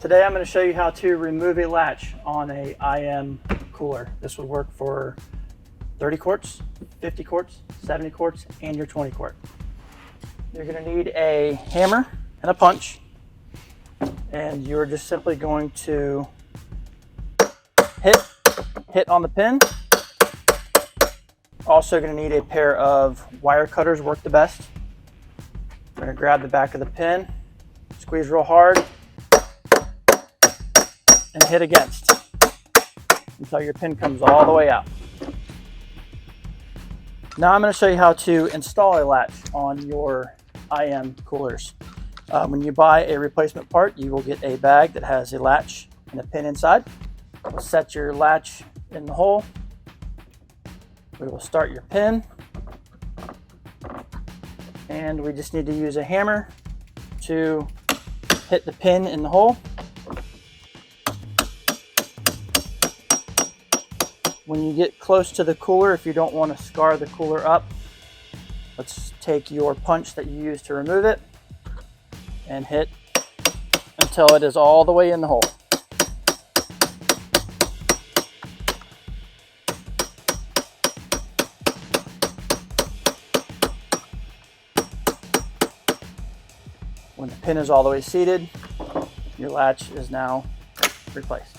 Today I'm going to show you how to remove a latch on a IM cooler. This would work for 30 quarts, 50 quarts, 70 quarts, and your 20 quart. You're going to need a hammer and a punch, and you're just simply going to hit on the pin. Also going to need a pair of wire cutters, work the best. We're going to grab the back of the pin, squeeze real hard, and hit against until your pin comes all the way out. Now I'm going to show you how to install a latch on your IM coolers. When you buy a replacement part, you will get a bag that has a latch and a pin inside. We'll set your latch in the hole. We will start your pin, and we just need to use a hammer to hit the pin in the hole. When you get close to the cooler, if you don't want to scar the cooler up, let's take your punch that you used to remove it and hit until it is all the way in the hole. When the pin is all the way seated, your latch is now replaced.